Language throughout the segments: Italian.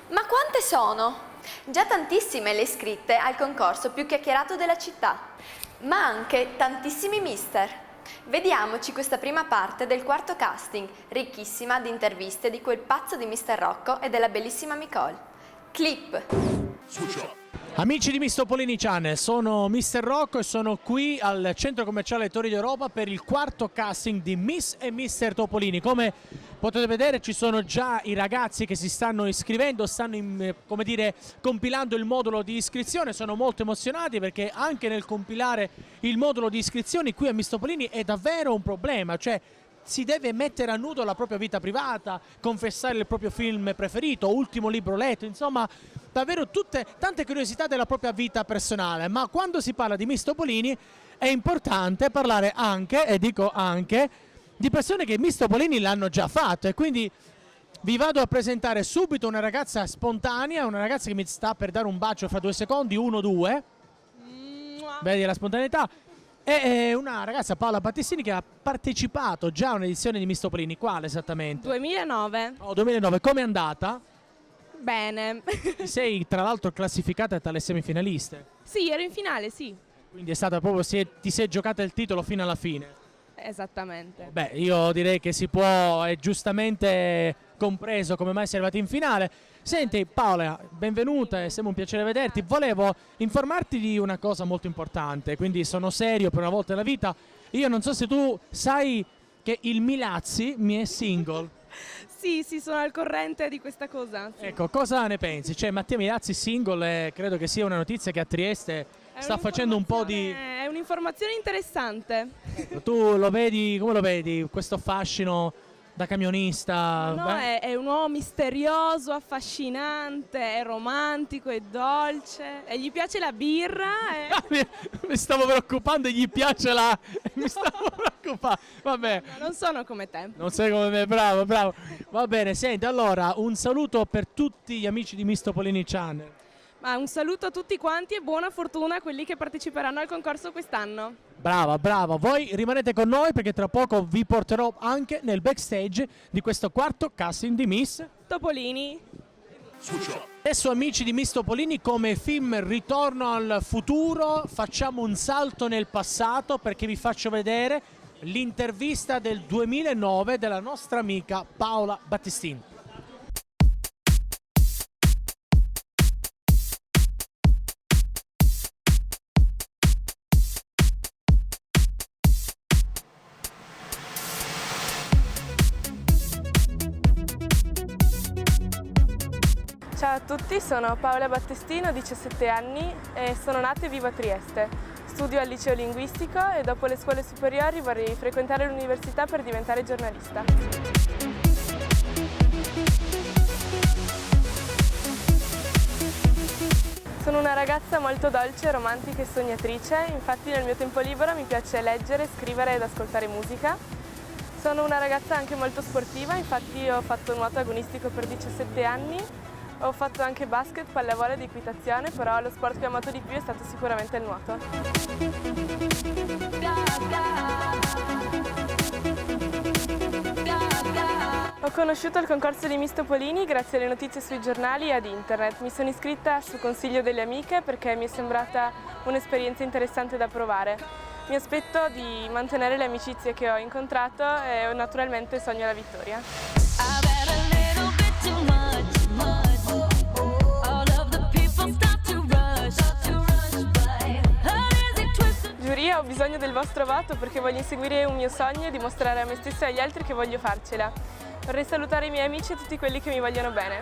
Ma quante sono? Già tantissime le iscritte al concorso più chiacchierato della città, ma anche tantissimi mister. Vediamoci questa prima parte del quarto casting, ricchissima di interviste di quel pazzo di Mister Rocco e della bellissima Nicole. Clip! Amici di Miss Topolini Channel, sono Mister Rocco e sono qui al Centro Commerciale Torri d'Europa per il quarto casting di Miss e Mister Topolini. Come potete vedere ci sono già i ragazzi che si stanno iscrivendo, stanno come dire, compilando il modulo di iscrizione. Sono molto emozionati perché anche nel compilare il modulo di iscrizioni qui a Miss Topolini è davvero un problema, cioè si deve mettere a nudo la propria vita privata, confessare il proprio film preferito, ultimo libro letto, insomma davvero tante curiosità della propria vita personale. Ma quando si parla di Miss Topolini è importante parlare anche, e dico anche, di persone che Miss Topolini l'hanno già fatto, e quindi vi vado a presentare subito una ragazza spontanea, una ragazza che mi sta per dare un bacio fra 2 secondi, 1, 2, vedi la spontaneità. È una ragazza, Paola Battistini, che ha partecipato già a un'edizione di Miss Topolini. Quale esattamente? 2009. Oh, 2009. Come è andata? Bene. Sei tra l'altro classificata tra le semifinaliste. Sì, ero in finale, sì. Quindi è stata proprio, ti sei giocata il titolo fino alla fine. Esattamente. Beh, io direi che si può, è giustamente compreso come mai sei arrivata in finale. Senti Paola, benvenuta, è sempre un piacere vederti. Volevo informarti di una cosa molto importante, quindi sono serio per una volta nella vita. Io non so se tu sai che il Milazzi mi è single. Sì, sono al corrente di questa cosa. Sì. Ecco, cosa ne pensi? Cioè, Mattia Milazzi single, credo che sia una notizia che a Trieste sta facendo un po' di... È un'informazione interessante. Ecco, tu lo vedi, come lo vedi, questo fascino da camionista? No, è un uomo misterioso, affascinante, è romantico, è dolce, e gli piace la birra. Mi stavo preoccupando, gli piace la... mi stavo preoccupando, vabbè. No, non sono come te. Non sei come me, bravo, bravo. Va bene, senti, allora, un saluto per tutti gli amici di Miss Topolini Channel. Ma un saluto a tutti quanti e buona fortuna a quelli che parteciperanno al concorso quest'anno. Brava, brava. Voi rimanete con noi perché tra poco vi porterò anche nel backstage di questo quarto casting di Miss Topolini. Adesso amici di Miss Topolini, come film Ritorno al futuro, facciamo un salto nel passato perché vi faccio vedere l'intervista del 2009 della nostra amica Paola Battistini. Ciao a tutti, sono Paola Battistino, ho 17 anni e sono nata e vivo a Trieste. Studio al liceo linguistico e dopo le scuole superiori vorrei frequentare l'università per diventare giornalista. Sono una ragazza molto dolce, romantica e sognatrice, infatti nel mio tempo libero mi piace leggere, scrivere ed ascoltare musica. Sono una ragazza anche molto sportiva, infatti ho fatto nuoto agonistico per 17 anni. Ho fatto anche basket, pallavolo ed equitazione, però lo sport che ho amato di più è stato sicuramente il nuoto. Ho conosciuto il concorso di Miss Topolini grazie alle notizie sui giornali e ad internet. Mi sono iscritta su consiglio delle amiche perché mi è sembrata un'esperienza interessante da provare. Mi aspetto di mantenere le amicizie che ho incontrato e naturalmente sogno la vittoria. Giuria, ho bisogno del vostro voto perché voglio inseguire un mio sogno e dimostrare a me stessa e agli altri che voglio farcela. Vorrei salutare i miei amici e tutti quelli che mi vogliono bene.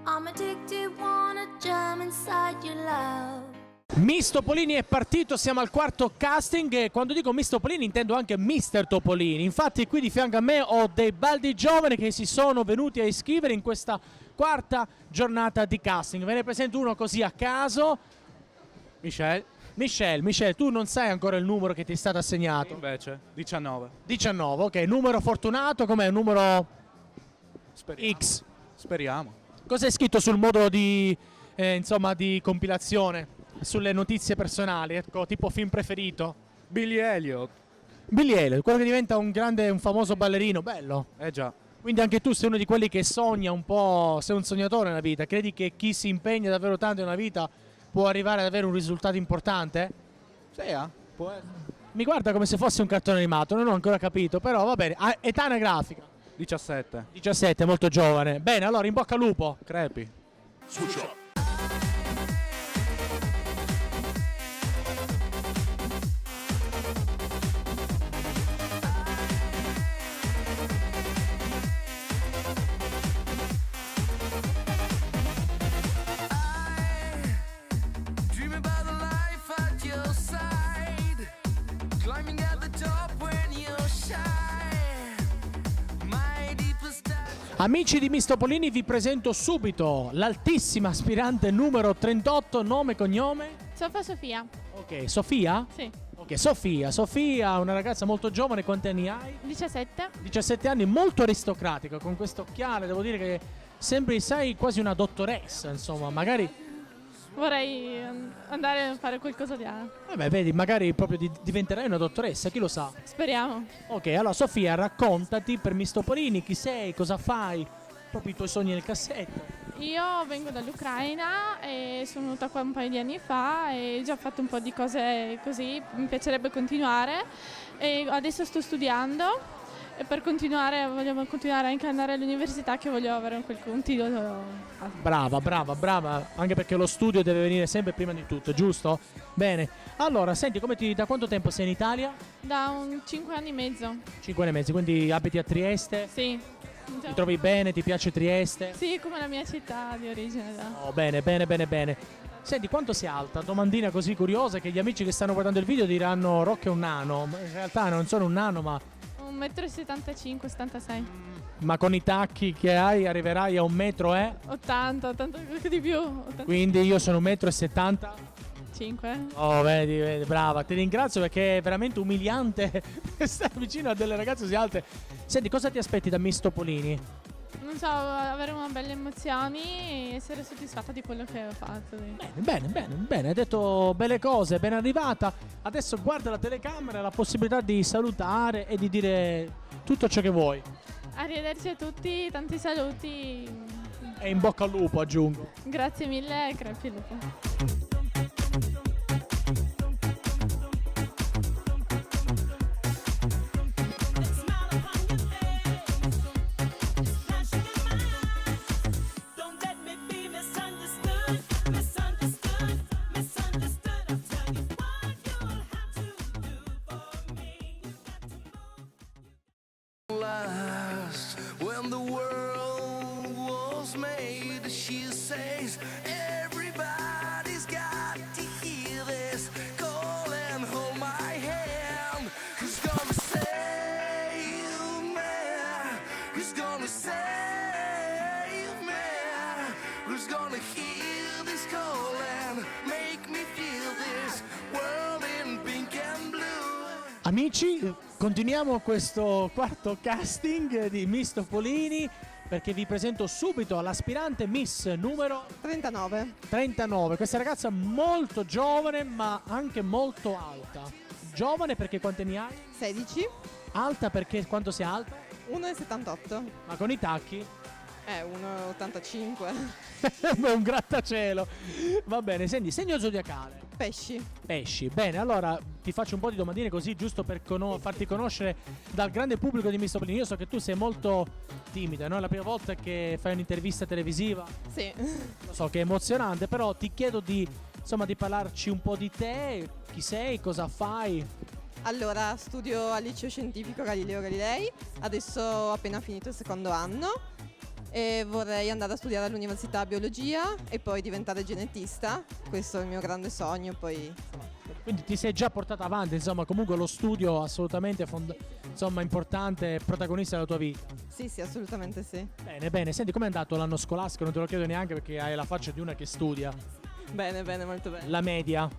I'm addicted, wanna jump inside your love. Miss Topolini è partito, siamo al quarto casting e quando dico Miss Topolini intendo anche Mister Topolini. Infatti qui di fianco a me ho dei baldi giovani che si sono venuti a iscrivere in questa quarta giornata di casting. Ve ne presento uno così a caso. Michel, tu non sai ancora il numero che ti è stato assegnato? Invece, 19. 19, ok, numero fortunato, com'è? Un numero Speriamo. X. Speriamo. Cosa è scritto sul modulo di, di compilazione? Sulle notizie personali, ecco, tipo film preferito? Billy Elliot. Billy Elliot, quello che diventa un famoso ballerino, bello. Già. Quindi anche tu sei uno di quelli che sogna un po', sei un sognatore nella vita, credi che chi si impegna davvero tanto nella vita può arrivare ad avere un risultato importante? Sì, può essere. Mi guarda come se fosse un cartone animato, non ho ancora capito, però va bene. Età anagrafica? 17. 17, molto giovane. Bene, allora in bocca al lupo. Crepi. Dream about the life at your side, climbing at the top when you shine. My deepest Amici di Miss Topolini, vi presento subito l'altissima aspirante numero 38, nome e cognome? Sofia. Ok, Sofia? Sì. Ok, Sofia, una ragazza molto giovane, quanti anni hai? 17. 17 anni, molto aristocratica, con questo occhiale, devo dire che sembri, sai, quasi una dottoressa, insomma, magari... Vorrei andare a fare qualcosa di... Vabbè, vedi, magari proprio diventerai una dottoressa, chi lo sa? Speriamo. Ok, allora Sofia, raccontati per Miss Topolini, chi sei, cosa fai, proprio i tuoi sogni nel cassetto. Io vengo dall'Ucraina e sono venuta qua un paio di anni fa e ho già fatto un po' di cose così, mi piacerebbe continuare e adesso sto studiando e per continuare voglio continuare anche ad andare all'università che voglio avere un titolo. Brava, anche perché lo studio deve venire sempre prima di tutto, giusto? Bene, allora senti, da quanto tempo sei in Italia? Da 5 anni e mezzo. 5 anni e mezzo, quindi abiti a Trieste? Sì. Ti trovi bene, ti piace Trieste? Sì, come la mia città di origine. Oh, bene. Senti, quanto sei alta? Domandina così curiosa che gli amici che stanno guardando il video diranno Rock è un nano, ma in realtà non sono un nano, ma 1,75 m, 76. ma con i tacchi che hai arriverai a 1 metro, 80 di più. 85. Quindi io sono 1,75 m. Oh, vedi, brava. Ti ringrazio perché è veramente umiliante stare vicino a delle ragazze così alte. Senti, cosa ti aspetti da Miss Topolini? Non so, avere una belle emozioni e essere soddisfatta di quello che ho fatto. Bene, hai detto belle cose, ben arrivata. Adesso guarda la telecamera e la possibilità di salutare e di dire tutto ciò che vuoi. Arrivederci a tutti, tanti saluti. E in bocca al lupo, aggiungo. Grazie mille e crepi il lupo. last. When the world was made, she says, everybody's got to hear this. Call and hold my hand. Who's gonna save me? Who's gonna save me? Who's gonna hear this call and make me feel this world in pink and blue? Amici, continuiamo questo quarto casting di Miss Topolini perché vi presento subito l'aspirante Miss numero 39. Questa ragazza molto giovane ma anche molto alta. Giovane perché quanti anni hai? 16, Alta perché quanto sei alta? 1,78, Ma con i tacchi? 1,85. È un grattacielo. Va bene, senti, segno zodiacale. Pesci. Bene, allora ti faccio un po' di domandine così giusto per farti conoscere dal grande pubblico di Miss Topolini. Io so che tu sei molto timida, no? È la prima volta che fai un'intervista televisiva. Sì. Lo so che è emozionante, però ti chiedo di parlarci un po' di te, chi sei, cosa fai. Allora, studio al liceo scientifico Galileo Galilei. Adesso ho appena finito il secondo anno. e vorrei andare a studiare all'università biologia e poi diventare genetista. Questo è il mio grande sogno, poi Quindi ti sei già portata avanti, insomma, comunque lo studio assolutamente insomma, importante, protagonista della tua vita. sì, assolutamente sì. Bene, bene. Senti, com'è andato l'anno scolastico? Non te lo chiedo neanche perché hai la faccia di una che studia. Bene, molto bene. La media.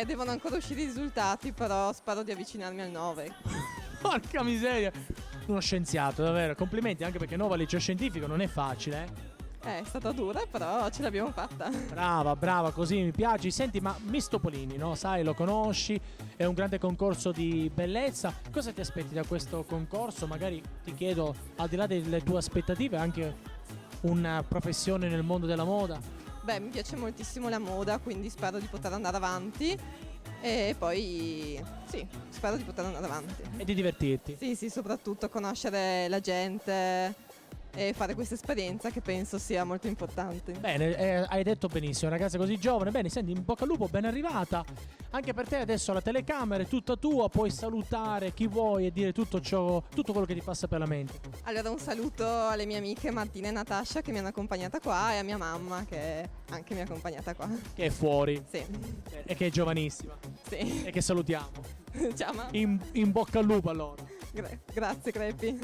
Devono ancora uscire i risultati, però spero di avvicinarmi al 9. Porca miseria. Uno scienziato, davvero. Complimenti, anche perché 9 al liceo scientifico non è facile, eh. È stata dura, però ce l'abbiamo fatta. Brava, così mi piaci. Senti, ma Miss Topolini, no? Sai, lo conosci, è un grande concorso di bellezza. Cosa ti aspetti da questo concorso? Magari ti chiedo, al di là delle tue aspettative, anche una professione nel mondo della moda. Beh, mi piace moltissimo la moda, quindi spero di poter andare avanti. E poi, sì, spero di poter andare avanti. E di divertirti. Sì, soprattutto conoscere la gente e fare questa esperienza che penso sia molto importante. Bene, hai detto benissimo, ragazza così giovane. Bene, senti, in bocca al lupo, ben arrivata. Anche per te adesso la telecamera è tutta tua, puoi salutare chi vuoi e dire tutto quello che ti passa per la mente. Allora un saluto alle mie amiche Martina e Natascia che mi hanno accompagnata qua e a mia mamma che anche mi ha accompagnata qua. Che è fuori Sì, e che è giovanissima sì. e che salutiamo. Ciao mamma. In bocca al lupo allora. Grazie Crepi.